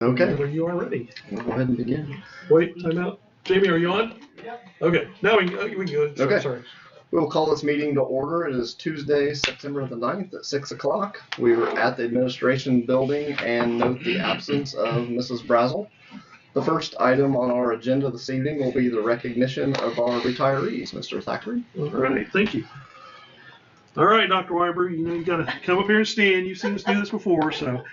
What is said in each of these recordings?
Okay. Whenever you are ready. We'll go ahead and begin. Wait, time out. Jamie, are you on? Yeah. Okay, now we can go. Okay. Sorry. We will call this meeting to order. It is Tuesday, September the 9th at 6 o'clock. We are at the administration building and note the absence of Mrs. Brazel. The first item on our agenda this evening will be the recognition of our retirees. Mr. Thackeray. All right, thank you. All right, Dr. Weiber, you know you got to come up here and stand. You've seen us do this before, so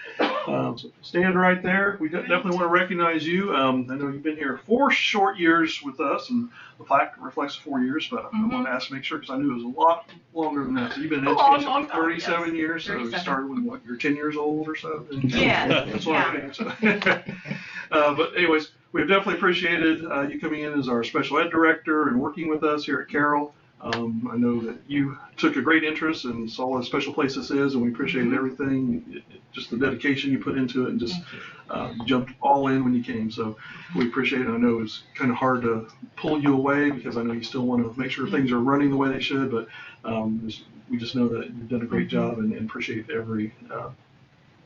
stand right there. We definitely want to recognize you. I know you've been here 4 short years with us, and the plaque reflects 4 years, but I want to ask to make sure because I knew it was a lot longer than that. So you've been in education for 37 years, so you started when what, you're 10 years old or so? Yeah. That's what I think. So. But anyways, we've definitely appreciated you coming in as our special ed director and working with us here at Carroll. I know that you took a great interest and saw what a special place this is, and we appreciated everything, just the dedication you put into it, and just jumped all in when you came. So we appreciate it. I know it was kind of hard to pull you away because I know you still want to make sure things are running the way they should, but we just know that you've done a great job and appreciate every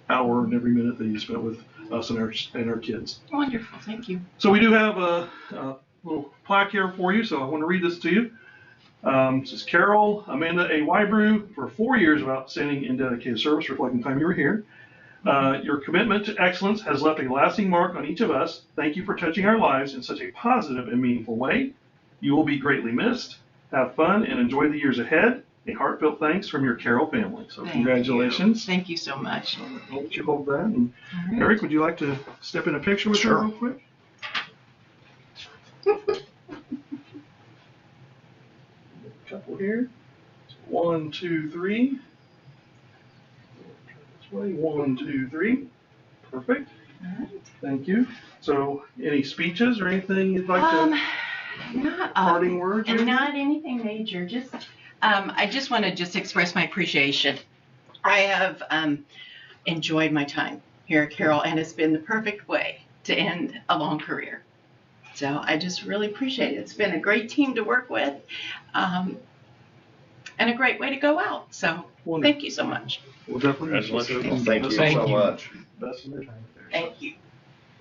hour and every minute that you spent with us and our kids. Wonderful, thank you. So we do have a little plaque here for you, so I want to read this to you. This is Carroll Amanda A. Wybrew for 4 years of outstanding and dedicated service, reflecting the time you were here. Your commitment to excellence has left a lasting mark on each of us. Thank you for touching our lives in such a positive and meaningful way. You will be greatly missed. Have fun and enjoy the years ahead. A heartfelt thanks from your Carroll family. So congratulations. Thank you so much. I'll let you hold that. And Eric, would you like to step in a picture with her real quick? Couple here. 1, 2, 3. This way. 1, 2, 3. Perfect. All right. Thank you. So, any speeches or anything you'd like to? Not parting words. Not anything major. Just I just want to express my appreciation. I have enjoyed my time here at Carroll, and it's been the perfect way to end a long career. So I just really appreciate it. It's been a great team to work with, and a great way to go out. So thank you so much. Well, definitely. Thank you so much. Best of your time. Thank you.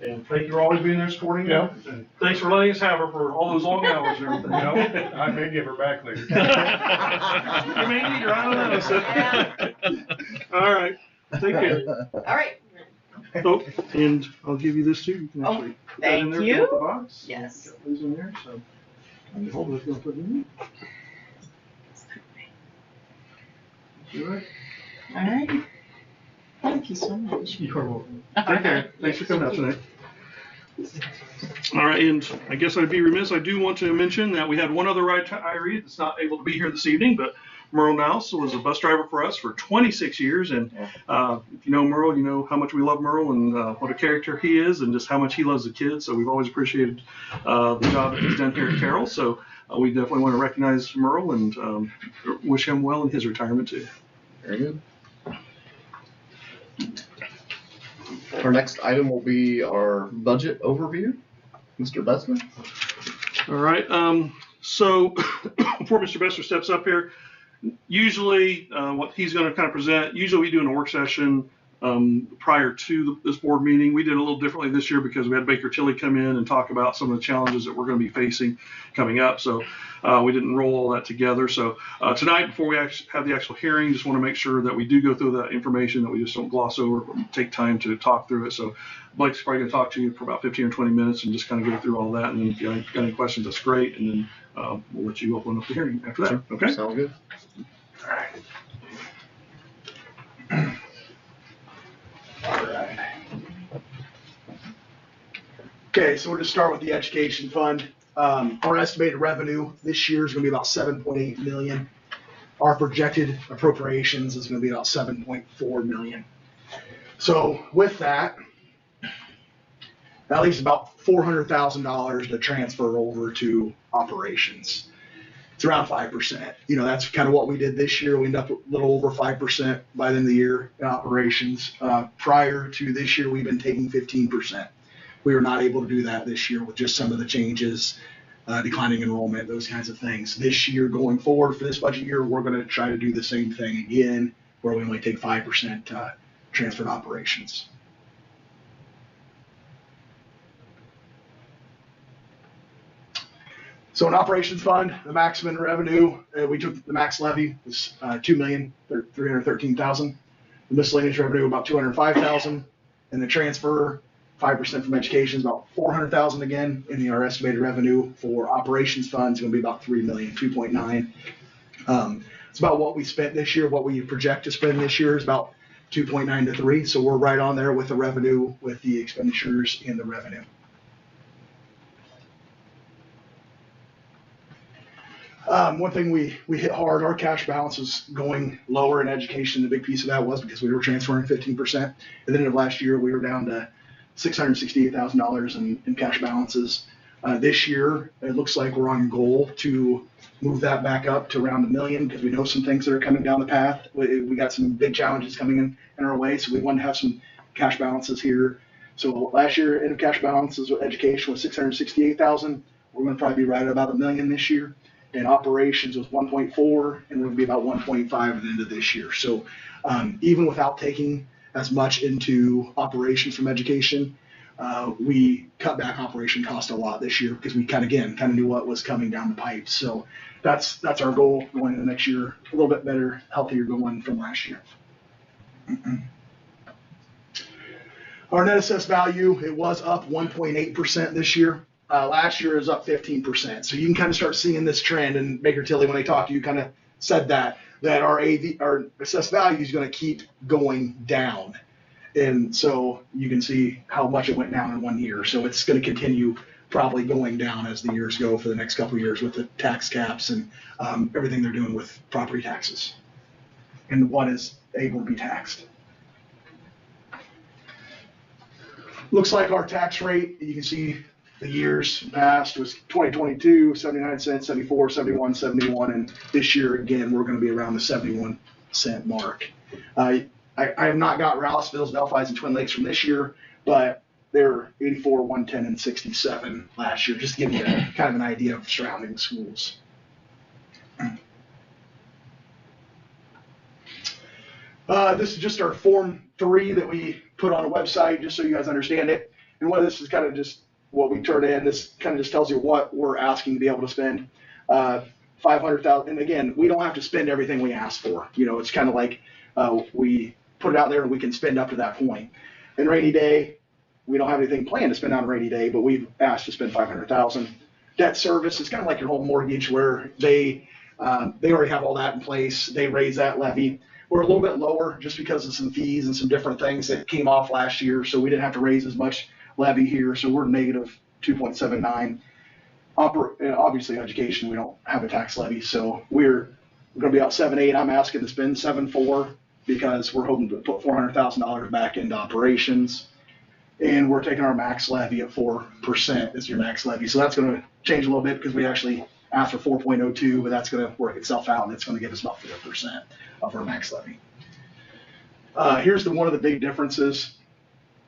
And thank you for always being there supporting you. And thanks for letting us have her for all those long hours and everything. I may give her back later. You may need her, I don't know. So. All right. Take care. All right. Oh, and I'll give you this too. You can actually put that in there. Thank you. Fill out the box. Yes. Got those in there, so I'm hold it. Gonna put it in. You all right? All right. Thank you so much. You are welcome. Take care. Thanks for coming out tonight. All right, and I guess I'd be remiss. I do want to mention that we had one other retiree that's not able to be here this evening, but Merle Nouse was a bus driver for us for 26 years. And if you know Merle, you know how much we love Merle and what a character he is and just how much he loves the kids. So we've always appreciated the job that he's done here at Carroll. So we definitely want to recognize Merle and wish him well in his retirement too. Very good. Our next item will be our budget overview. Mr. Besser. All right. So before Mr. Besser steps up here, usually what he's going to kind of present, usually we do in a work session prior to this board meeting. We did a little differently this year because we had Baker Tilly come in and talk about some of the challenges that we're going to be facing coming up. So we didn't roll all that together. So tonight, before we actually have the actual hearing, just want to make sure that we do go through that information, that we just don't gloss over, but take time to talk through it. So Blake's probably going to talk to you for about 15 or 20 minutes and just kind of go through all that. And then if you got any questions, that's great. And then we'll let you open up the hearing after that. Sure. Okay? Sounds good. All right. Okay, so we'll just start with the education fund. Our estimated revenue this year is going to be about 7.8 million. Our projected appropriations is going to be about 7.4 million. So with that leaves about $400,000 to transfer over to operations. It's around 5%. You know, that's kind of what we did this year. We ended up a little over 5% by the end of the year in operations. Prior to this year, we've been taking 15%. We were not able to do that this year with just some of the changes, declining enrollment, those kinds of things. This year, going forward for this budget year, we're going to try to do the same thing again, where we only take 5% transferred operations. So in operations fund, the maximum revenue, we took the max levy was $2,313,000. The miscellaneous revenue about $205,000, and the transfer 5% from education is about $400,000 again. And our estimated revenue for operations funds is going to be about $3 million, 2.9. It's about what we spent this year. What we project to spend this year is about 2.9 to 3. So we're right on there with the revenue, with the expenditures and the revenue. One thing we hit hard, our cash balance was going lower in education. The big piece of that was because we were transferring 15%. At the end of last year, we were down to $668,000 in cash balances. This year, it looks like we're on goal to move that back up to around $1 million because we know some things that are coming down the path. We got some big challenges coming in our way, so we want to have some cash balances here. So last year, end of cash balances with education was $668,000. We're going to probably be right at about $1 million this year. And operations was 1.4, and we're going to be about 1.5 at the end of this year. So even without taking as much into operations from education, we cut back operation cost a lot this year because we kind of knew what was coming down the pipe. So that's our goal going into next year, a little bit better, healthier going from last year. Our net assessed value, it was up 1.8% this year. Last year it was up 15%. So you can kind of start seeing this trend. And Baker Tilly, when they talked to you, kind of said that our assessed value is going to keep going down. And so you can see how much it went down in 1 year. So it's going to continue probably going down as the years go for the next couple of years with the tax caps and everything they're doing with property taxes and what is able to be taxed. Looks like our tax rate, you can see the years past was 2022, 79 cents, 74, 71, 71, and this year, again, we're going to be around the 71 cent mark. I have not got Rallisville's, Delphi's, and Twin Lakes from this year, but they're 84, 110, and 67 last year, just to give you kind of an idea of surrounding schools. This is just our Form 3 that we put on a website, just so you guys understand it. And what this is kind of just what we turn in. This kind of just tells you what we're asking to be able to spend. $500,000, and again, we don't have to spend everything we ask for. You know, it's kind of like we put it out there and we can spend up to that point. In rainy day, we don't have anything planned to spend on a rainy day, but we've asked to spend $500,000. Debt service is kind of like your home mortgage, where they already have all that in place. They raise that levy. We're a little bit lower just because of some fees and some different things that came off last year, so we didn't have to raise as much levy here, so we're negative 2.79. Obviously, education, we don't have a tax levy, so we're going to be out 7.8. I'm asking to spend 7.4 because we're hoping to put $400,000 back into operations, and we're taking our max levy at 4% as your max levy. So that's going to change a little bit because we actually asked for 4.02, but that's going to work itself out, and it's going to give us about 4% of our max levy. Here's one of the big differences.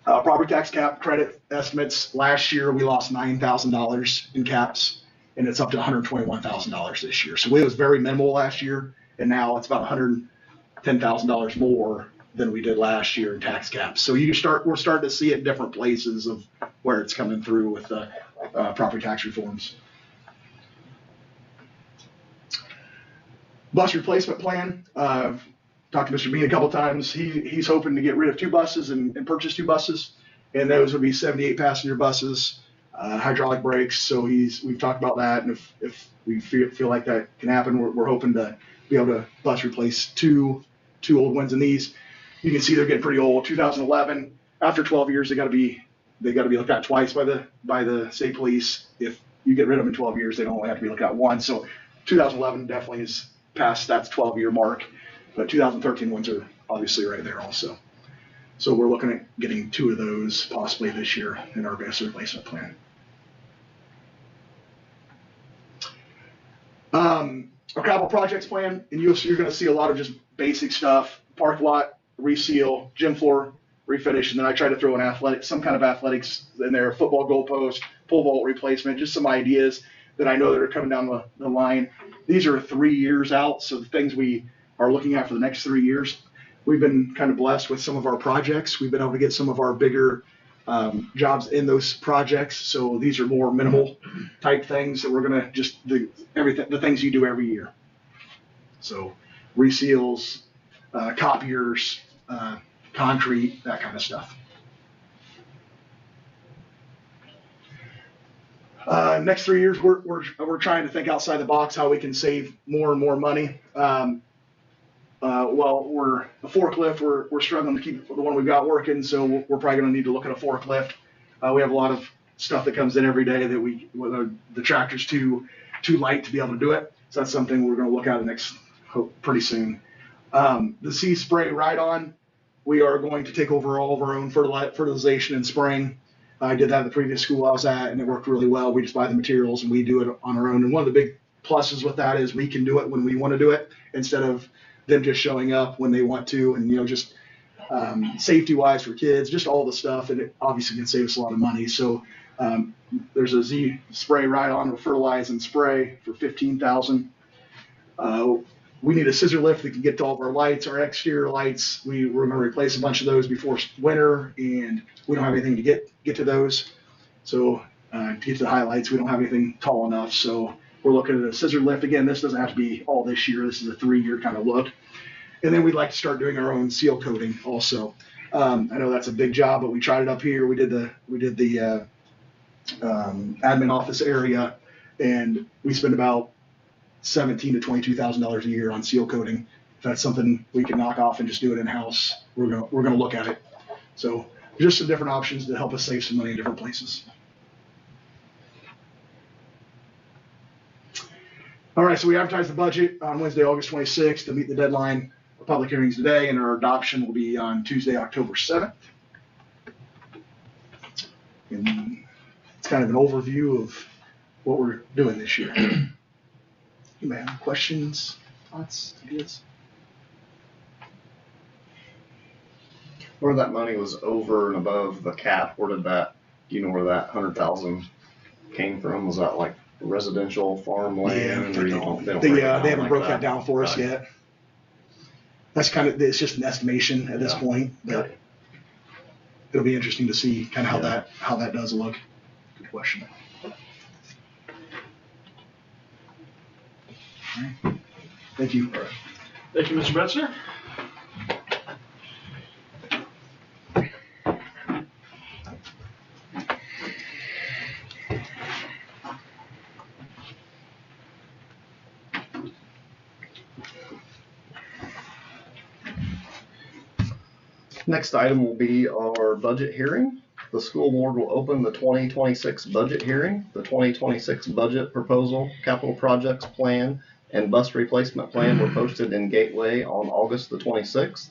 Property tax cap credit estimates. Last year, we lost $9,000 in caps, and it's up to $121,000 this year. So it was very minimal last year, and now it's about $110,000 more than we did last year in tax caps. So we're starting to see it in different places of where it's coming through with the property tax reforms. Bus replacement plan. Talked to Mr. Bean a couple times. He's hoping to get rid of 2 buses and purchase 2 buses, and those would be 78 passenger buses, hydraulic brakes. So we've talked about that, and if we feel like that can happen, we're hoping to be able to bus replace two old ones. And these, you can see they're getting pretty old. 2011. After 12 years, they got to be looked at twice by the state police. If you get rid of them in 12 years, they don't only have to be looked at once. So 2011 definitely is past that 12-year mark. But 2013 ones are obviously right there also. So we're looking at getting 2 of those possibly this year in our bus replacement plan. Our capital projects plan, and you're going to see a lot of just basic stuff: park lot, reseal, gym floor, refinish, and then I try to throw some kind of athletics in there: football goalpost, pole vault replacement, just some ideas that I know that are coming down the line. These are 3 years out, so the things we are looking at for the next 3 years. We've been kind of blessed with some of our projects. We've been able to get some of our bigger jobs in those projects. So these are more minimal type things that we're gonna just the things you do every year. So reseals, copiers, concrete, that kind of stuff. Next 3 years, we're trying to think outside the box how we can save more and more money. Well, the forklift, we're struggling to keep the one we've got working, so we're probably going to need to look at a forklift. We have a lot of stuff that comes in every day that the tractor's too light to be able to do it. So that's something we're going to look at pretty soon. The Sea Spray Ride-On, we are going to take over all of our own fertilization and spraying. I did that at the previous school I was at, and it worked really well. We just buy the materials and we do it on our own. And one of the big pluses with that is we can do it when we want to do it instead of them just showing up when they want to. And, just safety-wise for kids, just all the stuff. And it obviously can save us a lot of money. So there's a Z Spray Ride-On with fertilize and spray for $15,000. We need a scissor lift that can get to all of our lights, our exterior lights. We're going to replace a bunch of those before winter, and we don't have anything to get to those. So to get to the highlights, we don't have anything tall enough. So we're looking at a scissor lift. Again, this doesn't have to be all this year. This is a 3-year kind of look. And then we'd like to start doing our own seal coating also. I know that's a big job, but we tried it up here. We did the admin office area, and we spent about $17,000 to $22,000 a year on seal coating. If that's something we can knock off and just do it in house, we're gonna look at it. So just some different options to help us save some money in different places. All right, so we advertised the budget on Wednesday, August 26th to meet the deadline. The public hearings today, and our adoption will be on Tuesday, October 7th. And it's kind of an overview of what we're doing this year. You may have questions, thoughts, ideas? Where that money was over and above the cap, do you know where that 100,000 came from? Was that like residential farmland? Yeah, they haven't broke that down for us yet. That's it's just an estimation at this point, but it'll be interesting to see kind of how that does look. Good question. All right. Thank you. Thank you, Mr. Metzner. Next item will be our budget hearing. The school board will open the 2026 budget hearing. The 2026 budget proposal, capital projects plan, and bus replacement plan were posted in Gateway on August the 26th.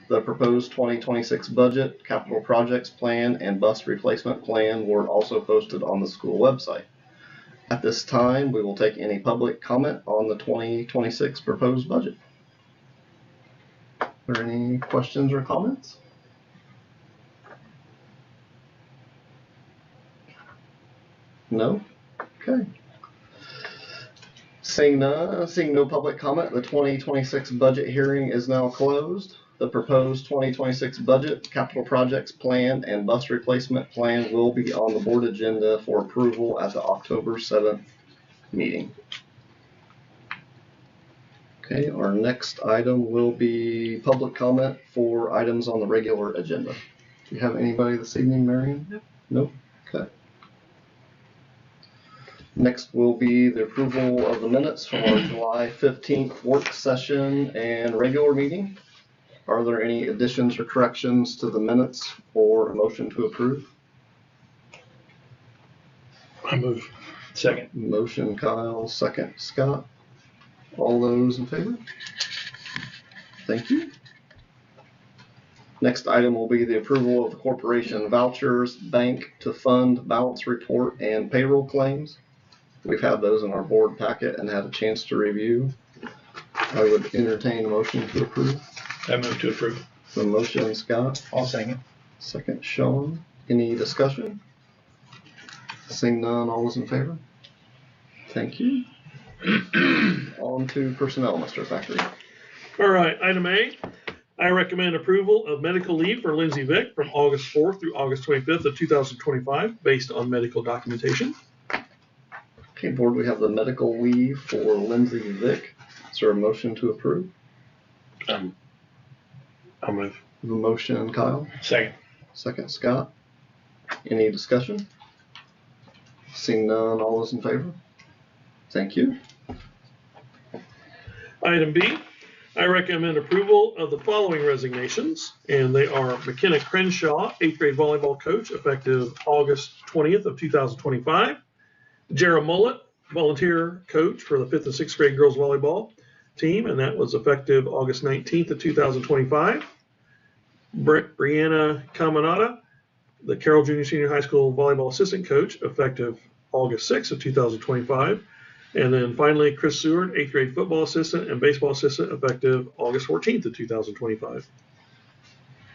The proposed 2026 budget, capital projects plan, and bus replacement plan were also posted on the school website. At this time, we will take any public comment on the 2026 proposed budget. Are there any questions or comments? No? Okay. Seeing no public comment, the 2026 budget hearing is now closed. The proposed 2026 budget, capital projects plan, and bus replacement plan will be on the board agenda for approval at the October 7th meeting. Okay, our next item will be public comment for items on the regular agenda. Do you have anybody this evening, Marion? Nope. Nope? Okay. Next will be the approval of the minutes from our July 15th work session and regular meeting. Are there any additions or corrections to the minutes or a motion to approve? I move. Second. Motion Kyle, second Scott. All those in favor? Thank you. Next item will be the approval of the corporation vouchers, bank to fund balance report, and payroll claims. We've had those in our board packet and had a chance to review. I would entertain a motion to approve. I move to approve. The motion, Scott. I'll second. Second, Sean. Any discussion? Seeing none, all those in favor? Thank you. On to personnel, Mr. Factory. All right, item A, I recommend approval of medical leave for Lindsay Vick from August 4th through August 25th of 2025 based on medical documentation. Okay, board, we have the medical leave for Lindsay Vick. Is there a motion to approve? I'll move. We have a motion, Kyle. Second. Second, Scott. Any discussion? Seeing none, all those in favor? Thank you. Item B, I recommend approval of the following resignations, and they are McKenna Crenshaw, 8th grade volleyball coach, effective August 20th of 2025. Jara Mullet, volunteer coach for the 5th and 6th grade girls volleyball team, and that was effective August 19th of 2025. Brianna Caminata, the Carroll Junior Senior High School volleyball assistant coach, effective August 6th of 2025. And then finally, Chris Seward, 8th grade football assistant and baseball assistant, effective August 14th of 2025.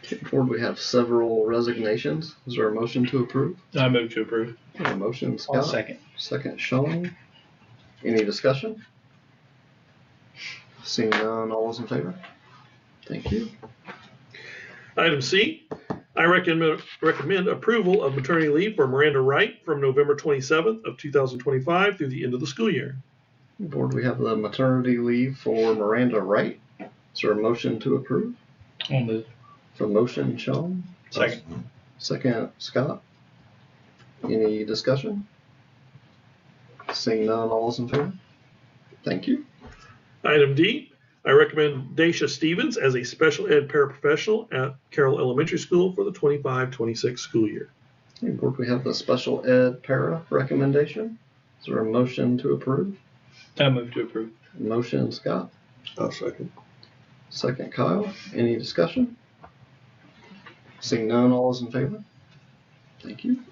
Okay, board, we have several resignations. Is there a motion to approve? I move to approve. A motion, Scott. I'll second. Second, Sean. Any discussion? Seeing none, all those in favor? Thank you. Item C, I recommend approval of maternity leave for Miranda Wright from November 27th of 2025 through the end of the school year. Board, we have the maternity leave for Miranda Wright. Is there a motion to approve? I'll move. For motion, Sean. Second. Second, Scott. Any discussion? Seeing none, all those in favor? Thank you. Item D, I recommend Daisha Stevens as a special ed paraprofessional at Carroll Elementary School for the 25-26 school year. Okay, board, we have the special ed para recommendation. Is there a motion to approve? I move to approve. Motion, Scott. I'll second. Second, Kyle. Any discussion? Seeing none, all is in favor? Thank you.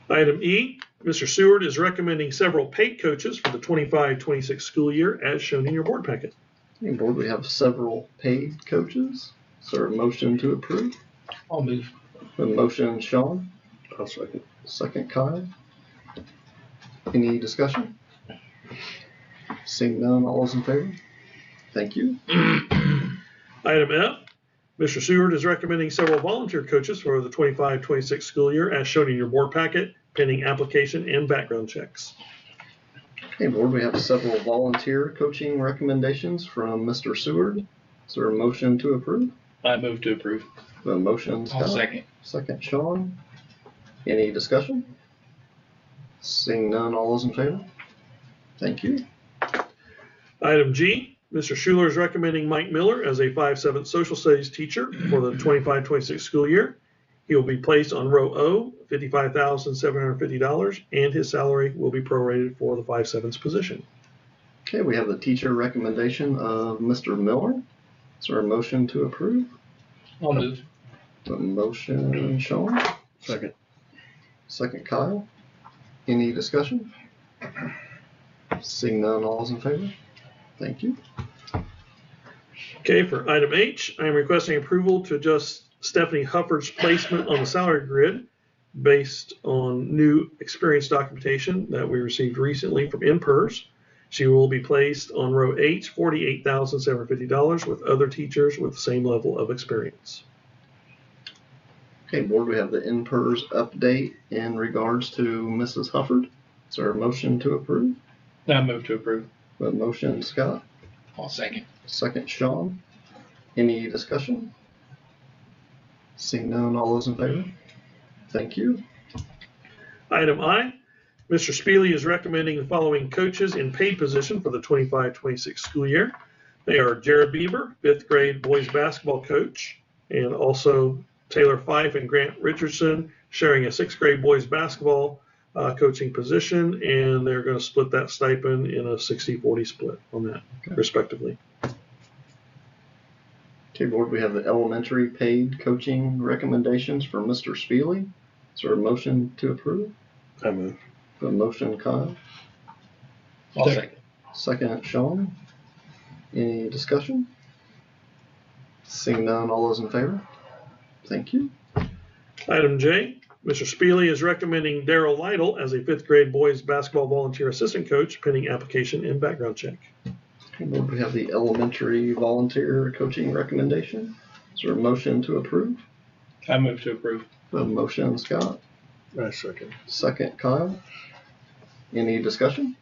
Item E, Mr. Seward is recommending several paid coaches for the 25-26 school year as shown in your board packet. Okay, board, we have several paid coaches. Is there a motion to approve? I'll move. A motion, Sean. I'll second. Second, Kyle. Any discussion? Seeing none, all is in favor? Thank you. Item F, Mr. Seward is recommending several volunteer coaches for the 25-26 school year as shown in your board packet, pending application and background checks. Okay, board, we have several volunteer coaching recommendations from Mr. Seward. Is there a motion to approve? I move to approve. A motion, Scott. I'll second. Second, Sean. Any discussion? Seeing none, all those in favor? Thank you. Item G, Mr. Schuler is recommending Mike Miller as a 5/7 social studies teacher for the 25-26 school year. He will be placed on row O, $55,750, and his salary will be prorated for the 5/7 position. Okay, we have the teacher recommendation of Mr. Miller. Is there a motion to approve? I'll move. A motion, Sean. Second. Second, Kyle. Any discussion? Seeing none, all is in favor? Thank you. Okay, for item H, I am requesting approval to adjust Stephanie Hufford's placement on the salary grid based on new experience documentation that we received recently from NPERS. She will be placed on row H, $48,750 with other teachers with the same level of experience. Okay, board, we have the NPERS update in regards to Mrs. Hufford. Is there a motion to approve? I move to approve. A motion, Scott. I'll second. Second, Sean. Any discussion? Seeing none, all those in favor? Thank you. Item I, Mr. Spiele is recommending the following coaches in paid position for the 25-26 school year. They are Jared Beaver, 5th grade boys basketball coach, and also Taylor Fife and Grant Richardson sharing a 6th grade boys basketball coaching position, and they're going to split that stipend in a 60-40 split on that, respectively. Okay, board, we have the elementary paid coaching recommendations for Mr. Spiele. Is there a motion to approve? I move. A motion, Kyle. I'll second. Second, Sean. Any discussion? Seeing none, all those in favor? Thank you. Item J, Mr. Spiele is recommending Daryl Lytle as a 5th grade boys basketball volunteer assistant coach pending application and background check. Okay, board, we have the elementary volunteer coaching recommendation. Is there a motion to approve? I move to approve. A motion, Scott. I second. Second, Kyle. Any discussion?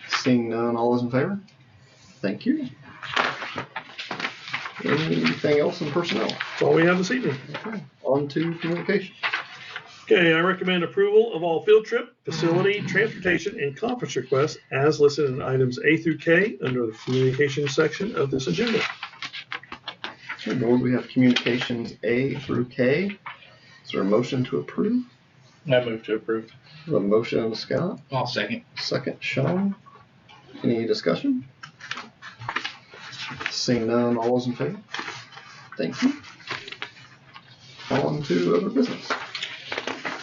Seeing none, all those in favor? Thank you. Anything else in personnel? That's all we have this evening. Okay, on to communication. Okay, I recommend approval of all field trip, facility, transportation, and conference requests as listed in items A through K under the communications section of this agenda. Okay, board, we have communications A through K. Is there a motion to approve? I move to approve. A motion, Scott. I'll second. Second, Sean. Any discussion? Seeing none, all those in favor? Thank you. On to other business.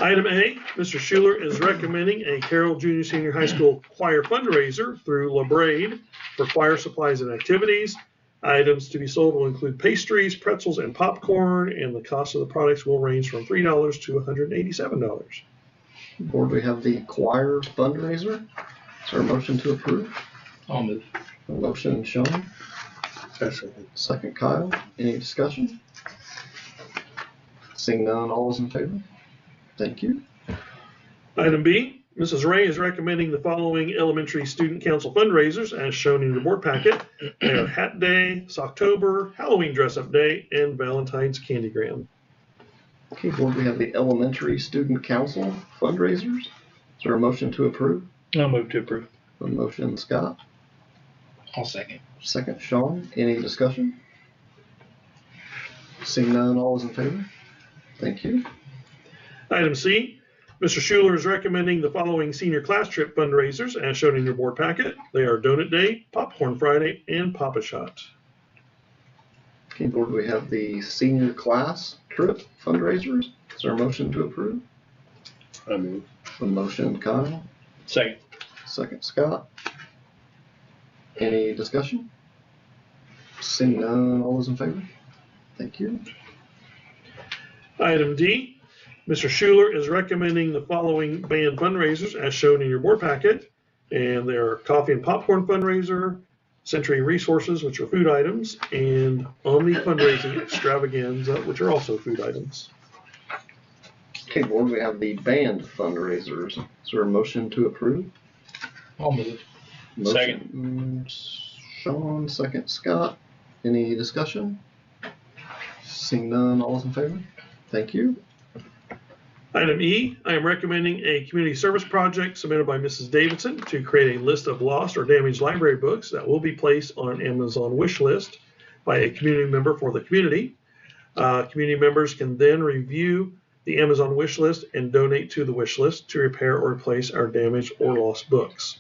Item A, Mr. Schuler is recommending a Carroll Junior Senior High School choir fundraiser through LaBrade for choir supplies and activities. Items to be sold will include pastries, pretzels, and popcorn, and the cost of the products will range from $3 to $187. Board, we have the choir fundraiser. Is there a motion to approve? I'll move. A motion, Sean. Second, Kyle. Any discussion? Seeing none, all those in favor? Thank you. Item B, Mrs. Ray is recommending the following elementary student council fundraisers as shown in your board packet. They are Hat Day, Socktober, Halloween Dress Up Day, and Valentine's Candygram. Okay, board, we have the elementary student council fundraisers. Is there a motion to approve? I'll move to approve. A motion, Scott. I'll second. Second, Sean. Any discussion? Seeing none, all is in favor? Thank you. Item C, Mr. Schuler is recommending the following senior class trip fundraisers as shown in your board packet. They are Donut Day, Popcorn Friday, and Pop-A-Shot. Okay, board, we have the senior class trip fundraisers. Is there a motion to approve? I move. A motion, Kyle. Second. Second, Scott. Any discussion? Seeing none, all those in favor? Thank you. Item D, Mr. Schuler is recommending the following band fundraisers as shown in your board packet. And they are Coffee and Popcorn Fundraiser, Century Resources, which are food items, and Omni Fundraising Extravaganza, which are also food items. Okay, board, we have the band fundraisers. Is there a motion to approve? I'll move. Motion, Sean, second, Scott. Any discussion? Seeing none, all is in favor? Thank you. Item E, I am recommending a community service project submitted by Mrs. Davidson to create a list of lost or damaged library books that will be placed on an Amazon wish list by a community member for the community. Community members can then review the Amazon wish list and donate to the wish list to repair or replace our damaged or lost books.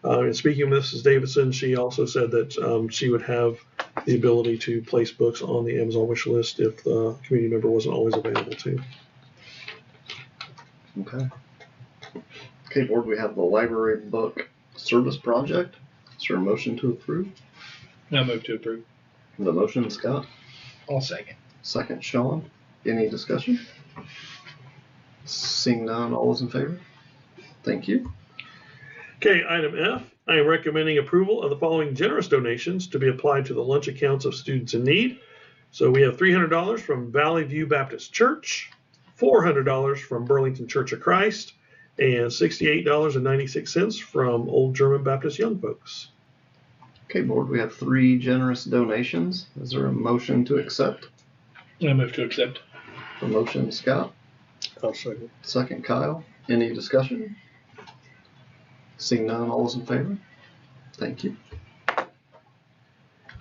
And speaking of Mrs. Davidson, she also said that she would have the ability to place books on the Amazon wish list if the community member wasn't always available to. Okay. Okay, board, we have the library book service project. Is there a motion to approve? I move to approve. The motion, Scott. I'll second. Second, Sean. Any discussion? Seeing none, all is in favor? Thank you. Okay, item F, I am recommending approval of the following generous donations to be applied to the lunch accounts of students in need. So we have $300 from Valley View Baptist Church, $400 from Burlington Church of Christ, and $68.96 from Old German Baptist Young Folks. Okay, board, we have 3 generous donations. Is there a motion to accept? I move to accept. The motion, Scott. I'll second. Second, Kyle. Any discussion? Seeing none, all is in favor? Thank you.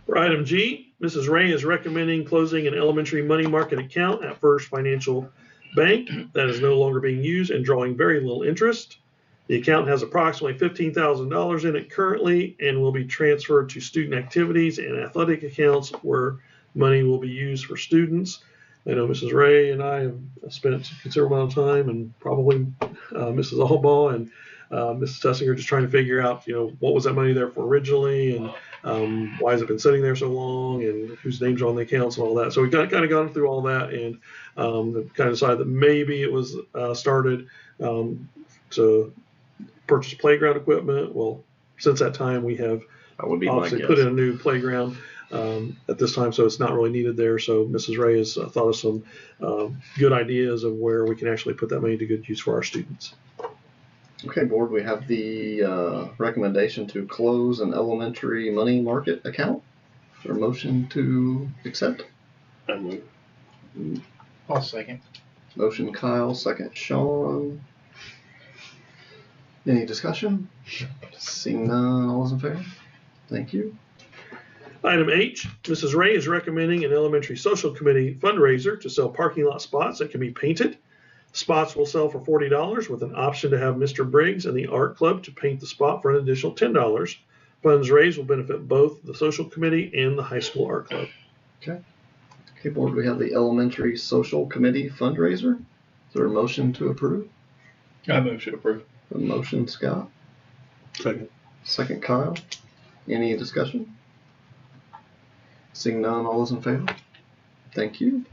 For item G, Mrs. Ray is recommending closing an elementary money market account at First Financial Bank that is no longer being used and drawing very little interest. The account has approximately $15,000 in it currently and will be transferred to student activities and athletic accounts where money will be used for students. I know Mrs. Ray and I have spent a considerable amount of time, and probably Mrs. Allbaugh and Mrs. Tessinger, just trying to figure out, what was that money there for originally, and why has it been sitting there so long, and whose names are on the accounts and all that. So we kind of gone through all that, and kind of decided that maybe it was started to purchase playground equipment. Well, since that time, we have That would be my obviously guess. put in a new playground at this time, so it's not really needed there. So Mrs. Ray has thought of some good ideas of where we can actually put that money to good use for our students. Okay, board, we have the recommendation to close an elementary money market account. Is there a motion to accept? I'll second. Motion Kyle, second Sean. Any discussion? Seeing none, all those in favor? Thank you. Item H, Mrs. Ray is recommending an elementary social committee fundraiser to sell parking lot spots that can be painted. Spots will sell for $40 with an option to have Mr. Briggs and the art club to paint the spot for an additional $10. Funds raised will benefit both the social committee and the high school art club. Okay, board, we have the elementary social committee fundraiser. Is there a motion to approve? I move to approve. A motion, Scott. Second. Second, Kyle. Any discussion? Seeing none, all those in favor? Thank you.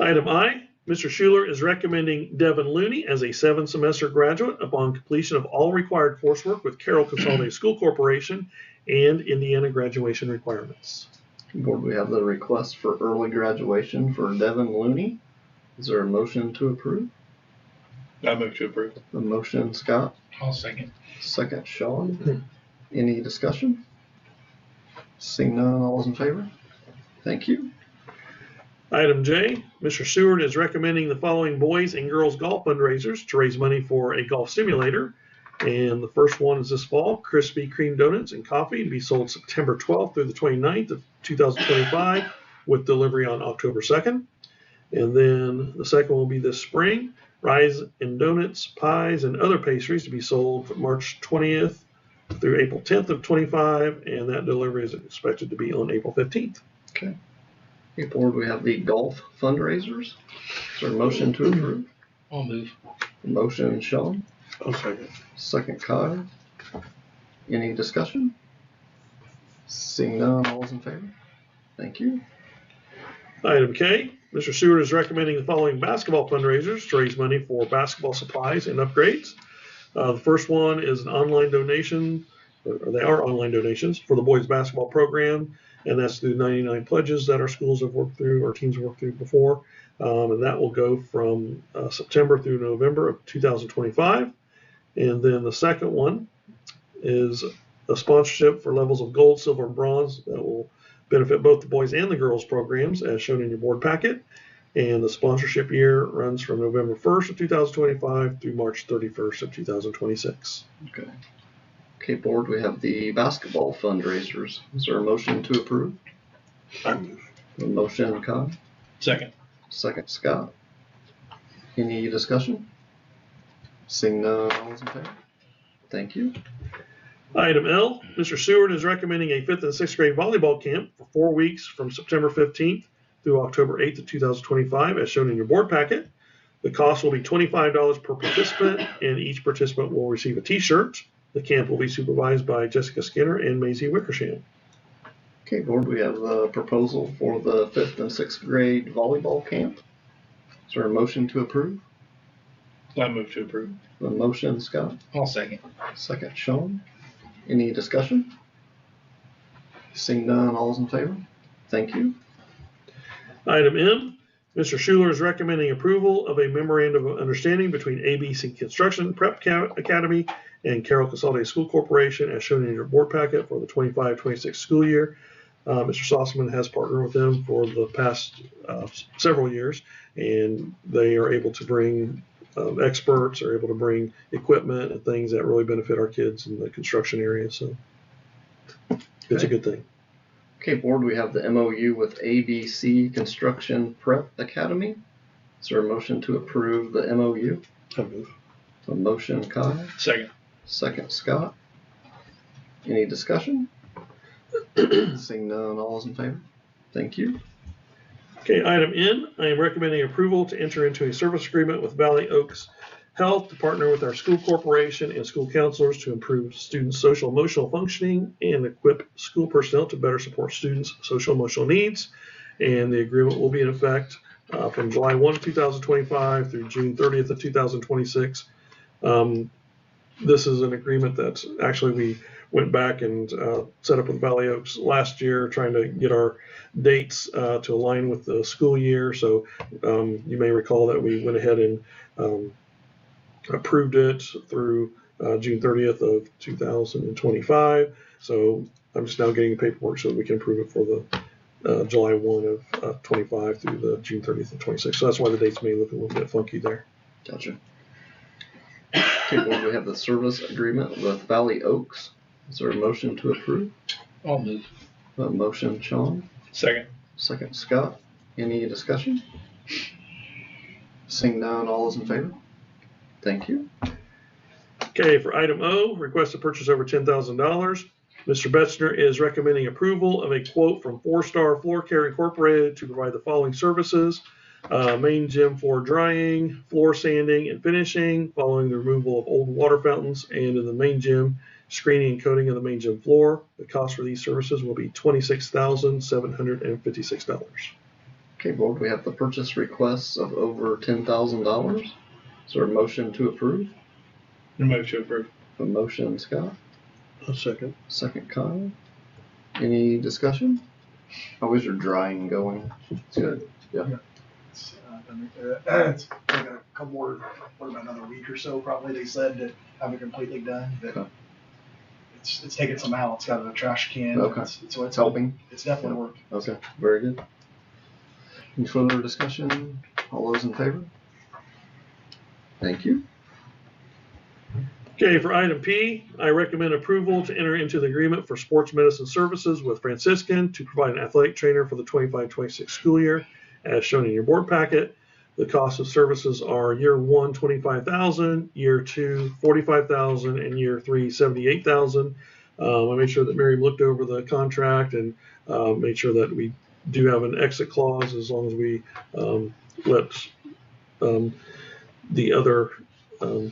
Item I, Mr. Schuler is recommending Devin Looney as a 7th-semester graduate upon completion of all required coursework with Carroll Consolidated School Corporation and Indiana graduation requirements. Board, we have the request for early graduation for Devin Looney. Is there a motion to approve? I move to approve. A motion, Scott. I'll second. Second, Sean. Any discussion? Seeing none, all those in favor? Thank you. Item J, Mr. Seward is recommending the following boys and girls golf fundraisers to raise money for a golf simulator. And the first one is this fall, Krispy Kreme donuts and coffee to be sold September 12th through the 29th of 2025 with delivery on October 2nd. And then the second will be this spring, Rise and donuts, pies, and other pastries to be sold from March 20th through April 10th of 25, and that delivery is expected to be on April 15th. Okay, board, we have the golf fundraisers. Is there a motion to approve? I'll move. Motion, Sean. I'll second. Second, Kyle. Any discussion? Seeing none, all those in favor? Thank you. Item K, Mr. Seward is recommending the following basketball fundraisers to raise money for basketball supplies and upgrades. The first one is an online donation, or they are online donations for the boys basketball program, and that's through 99 pledges that our schools have worked through, our teams have worked through before, and that will go from September through November of 2025. And then the second one is a sponsorship for levels of gold, silver, and bronze that will benefit both the boys and the girls programs as shown in your board packet. And the sponsorship year runs from November 1st of 2025 through March 31st of 2026. Okay, board, we have the basketball fundraisers. Is there a motion to approve? I move. A motion, Kyle. Second. Second, Scott. Any discussion? Seeing none, all those in favor? Thank you. Item L, Mr. Seward is recommending a 5th and 6th grade volleyball camp for 4 weeks from September 15th through October 8th of 2025 as shown in your board packet. The cost will be $25 per participant and each participant will receive a t-shirt. The camp will be supervised by Jessica Skinner and Maisie Wickersham. Okay, board, we have the proposal for the 5th and 6th grade volleyball camp. Is there a motion to approve? I move to approve. A motion, Scott. I'll second. Second, Sean. Any discussion? Seeing none, all those in favor? Thank you. Item M, Mr. Schuler is recommending approval of a memorandum of understanding between ABC Construction Prep Academy and Carroll Consolidated School Corporation as shown in your board packet for the 25-26 school year. Mr. Sossaman has partnered with them for the past several years, and they are able to bring experts, are able to bring equipment and things that really benefit our kids in the construction area. So it's a good thing. Okay, board, we have the MOU with ABC Construction Prep Academy. Is there a motion to approve the MOU? I move. A motion, Kyle. Second. Second, Scott. Any discussion? Seeing none, all is in favor? Thank you. Okay, item N, I am recommending approval to enter into a service agreement with Valley Oaks Health to partner with our school corporation and school counselors to improve students' social emotional functioning and equip school personnel to better support students' social emotional needs. And the agreement will be in effect from July 1, 2025 through June 30th of 2026. This is an agreement that's actually we went back and set up with Valley Oaks last year, trying to get our dates to align with the school year. So you may recall that we went ahead and approved it through June 30th of 2025. So I'm just now getting the paperwork so that we can approve it for the July 1 of 25 through the June 30th of 26. So that's why the dates may look a little bit funky there. Gotcha. Okay, board, we have the service agreement with Valley Oaks. Is there a motion to approve? I'll move. A motion, Sean. Second. Second, Scott. Any discussion? Seeing none, all is in favor? Thank you. Okay, for item O, request to purchase over $10,000. Mr. Betzner is recommending approval of a quote from 4-Star Floor Care Incorporated to provide the following services. Main gym floor drying, floor sanding and finishing, following the removal of old water fountains, and in the main gym, screening and coating of the main gym floor. The cost for these services will be $26,756. Okay, board, we have the purchase requests of over $10,000. Is there a motion to approve? Move to approve. A motion, Scott. A second. Second, Kyle. Any discussion? How is your drying going? It's good. Yeah. It's like a couple more, what about another week or so probably, they said, to have it completely done. But Okay. it's taken some out. It's got a trash can. Okay. So it's Helping? It's definitely working. Okay, very good. Any further discussion? All those in favor? Thank you. Okay, for item P, I recommend approval to enter into the agreement for sports medicine services with Franciscan to provide an athletic trainer for the 25-26 school year, as shown in your board packet. The cost of services are year 1, $25,000, year 2, $45,000, and year 3, $78,000. I made sure that Miriam looked over the contract and made sure that we do have an exit clause as long as we let the other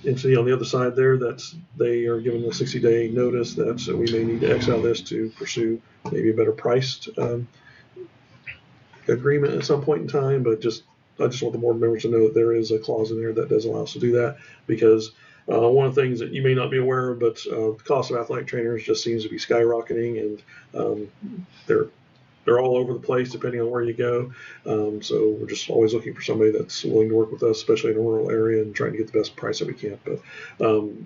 entity on the other side there, that's they are given a 60-day notice that we may need to exit out of this to pursue maybe a better priced agreement at some point in time. But I just want the board members to know that there is a clause in there that does allow us to do that, because one of the things that you may not be aware of, but the cost of athletic trainers just seems to be skyrocketing, and they're all over the place depending on where you go. So we're just always looking for somebody that's willing to work with us, especially in a rural area, and trying to get the best price that we can. But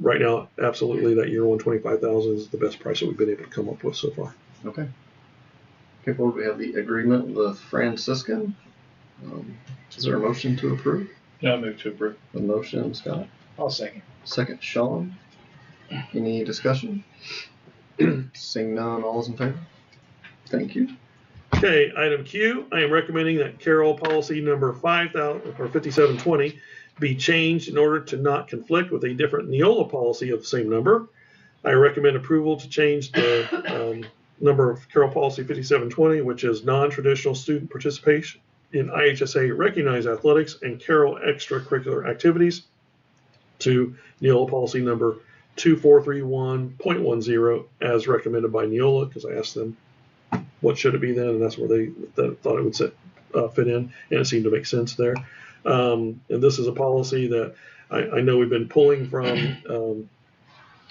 right now, absolutely, that year 1, $25,000 is the best price that we've been able to come up with so far. Okay. Okay, board, we have the agreement with Franciscan. Is there a motion to approve? I'll move to approve. A motion, Scott. I'll second. Second, Sean. Any discussion? Seeing none, all is in favor? Thank you. Okay, item Q, I am recommending that Carroll policy number 5720 be changed in order to not conflict with a different Neola policy of the same number. I recommend approval to change the number of Carroll policy 5720, which is non-traditional student participation in IHSA recognized athletics and Carroll extracurricular activities, to Neola policy number 2431.10 as recommended by Neola, because I asked them what should it be then, and that's where they thought it would fit in, and it seemed to make sense there. And this is a policy that I know we've been pulling from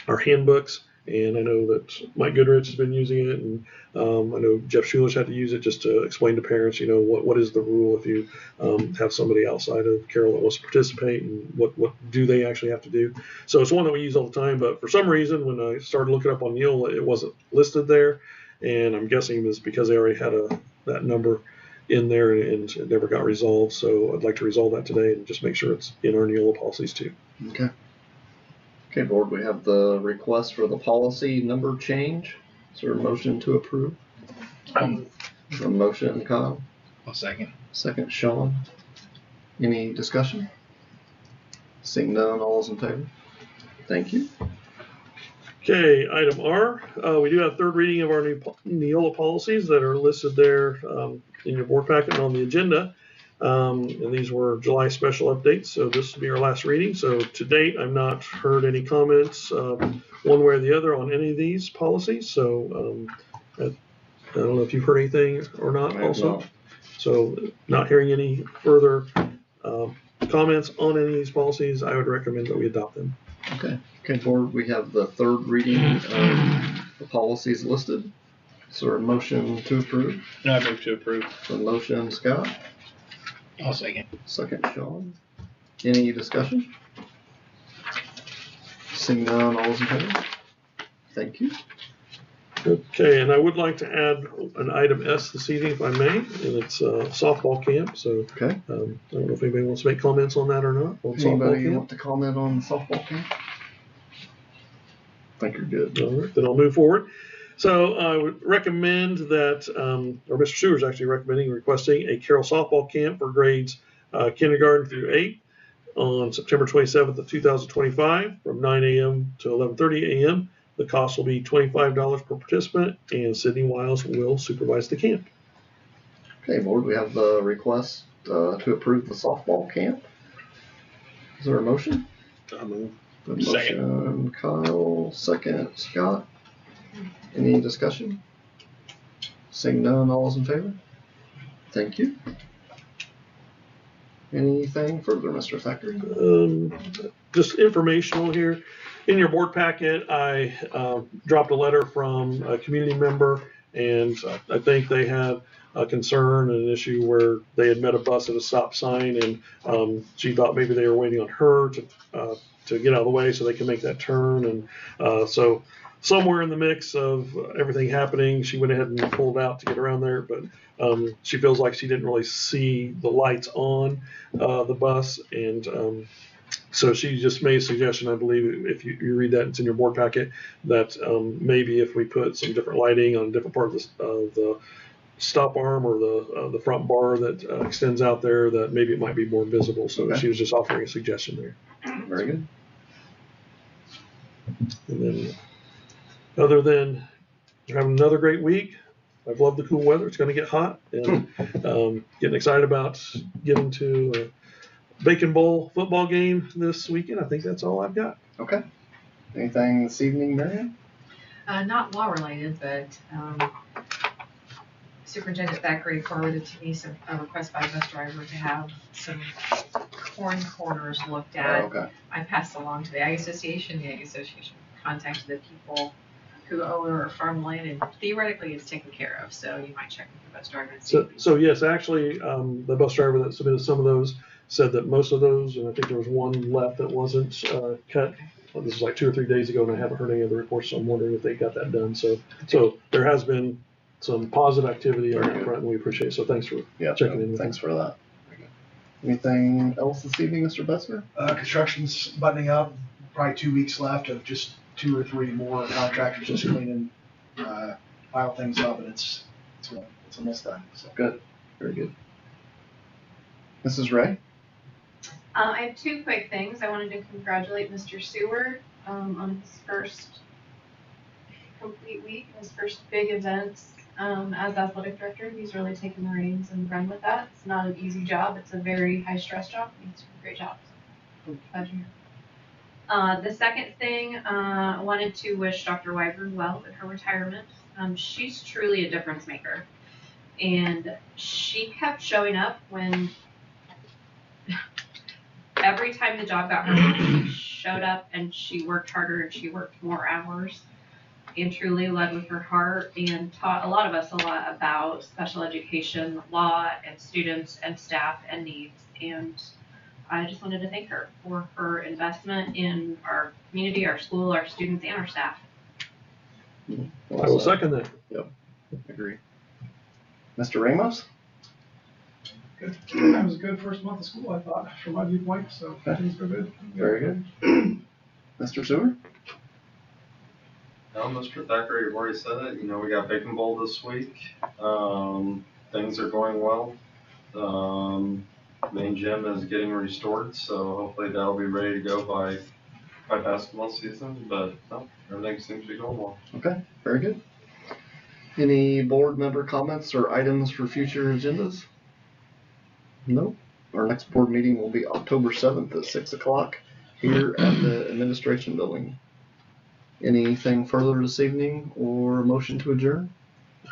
our handbooks, and I know that Mike Goodrich has been using it, and I know Jeff Schulish had to use it just to explain to parents, what is the rule if you have somebody outside of Carroll that wants to participate, and what do they actually have to do. So it's one that we use all the time, but for some reason when I started looking up on Neola, it wasn't listed there. And I'm guessing it's because they already had that number in there and it never got resolved. So I'd like to resolve that today and just make sure it's in our Neola policies too. Okay. Okay, board, we have the request for the policy number change. Is there a motion to approve? A motion, Kyle. I'll second. Second, Sean. Any discussion? Seeing none, all is in favor? Thank you. Okay, item R, we do have third reading of our new Neola policies that are listed there in your board packet and on the agenda. And these were July special updates, so this will be our last reading. So to date, I've not heard any comments one way or the other on any of these policies. So I don't know if you've heard anything or not also. So not hearing any further comments on any of these policies, I would recommend that we adopt them. Okay. Okay, board, we have the third reading of the policies listed. Is there a motion to approve? I move to approve. A motion, Scott. I'll second. Second, Sean. Any discussion? Seeing none, all those in favor? Thank you. Okay, and I would like to add an item S this evening, if I may, and it's softball camp. So Okay. I don't know if anybody wants to make comments on that or not. On softball Anybody camp. want to comment on softball camp? I think you're good. All right, then I'll move forward. So I would recommend that, or Mr. Seward's actually recommending, requesting a Carroll softball camp for grades kindergarten through 8 on September 27th of 2025 from 9 a.m. to 11:30 a.m. The cost will be $25 per participant, and Sydney Wiles will supervise the camp. Okay, board, we have the request to approve the softball camp. Is there a motion? I move. A motion, Kyle, second, Scott. Any discussion? Seeing none, all is in favor? Thank you. Anything further, Mr. Thacker? Just informational here. In your board packet, I dropped a letter from a community member, and I think they had a concern and an issue where they had met a bus at a stop sign, and she thought maybe they were waiting on her to get out of the way so they can make that turn. And so somewhere in the mix of everything happening, she went ahead and pulled out to get around there, but she feels like she didn't really see the lights on the bus, and so she just made a suggestion, I believe, if you read that, it's in your board packet, that maybe if we put some different lighting on different parts of the stop arm or the front bar that extends out there, that maybe it might be more visible. So Okay. she was just offering a suggestion there. Very good. And then, other than we're having another great week, I've loved the cool weather. It's going to get hot, and getting excited about getting to a Bacon Bowl football game this weekend. I think that's all I've got. Okay. Anything this evening, Marion? Not law related, but Superintendent Thackeray forwarded to me some request by a bus driver to have some corn corners looked at. Oh, okay. I passed along to the Ag Association. The Ag Association contacted the people who own or farm land, and theoretically it's taken care of. So you might check with your bus driver and see. So yes, actually, the bus driver that submitted some of those said that most of those, and I think there was one left that wasn't cut. Well, this was like 2 or 3 days ago, and I haven't heard any other reports, so I'm wondering if they got that done. So there has been some positive activity on that front, and we appreciate it. So thanks for checking in with Thanks for that. Anything else this evening, Mr. Besser? Construction's buttoning up, probably 2 weeks left of just 2 or 3 more contractors just cleaning, pile things up, and it's almost done. So. Good. Very good. Mrs. Ray? I have 2 quick things. I wanted to congratulate Mr. Seward on his first complete week, his first big event as athletic director. He's really taken the reins and run with that. It's not an easy job. It's a very high-stress job. He's doing a great job. So, glad you're here. The second thing, I wanted to wish Dr. Wyvern well in her retirement. She's truly a difference maker. And she kept showing up when every time the job got hard, she showed up and she worked harder and she worked more hours and truly led with her heart and taught a lot of us a lot about special education, law, and students and staff and needs. And I just wanted to thank her for her investment in our community, our school, our students, and our staff. Well I will said. second that. Yep. Agree. Mr. Ramos? Good. That was a good first month of school, I thought, from my viewpoint, so things go good. Very good. Mr. Seward? No, Mr. Thacker, you've already said it. You know, we got Bacon Bowl this week. Things are going well. Main gym is getting restored, so hopefully that'll be ready to go by basketball season. But no, everything seems to be going well. Okay, very good. Any board member comments or items for future agendas? No. Our next board meeting will be October 7th at 6 o'clock here at the administration building. Anything further this evening or a motion to adjourn?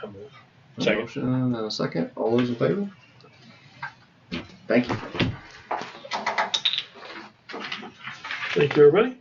A Second. motion and a second. All those in favor? Thank you. Thank you, everybody.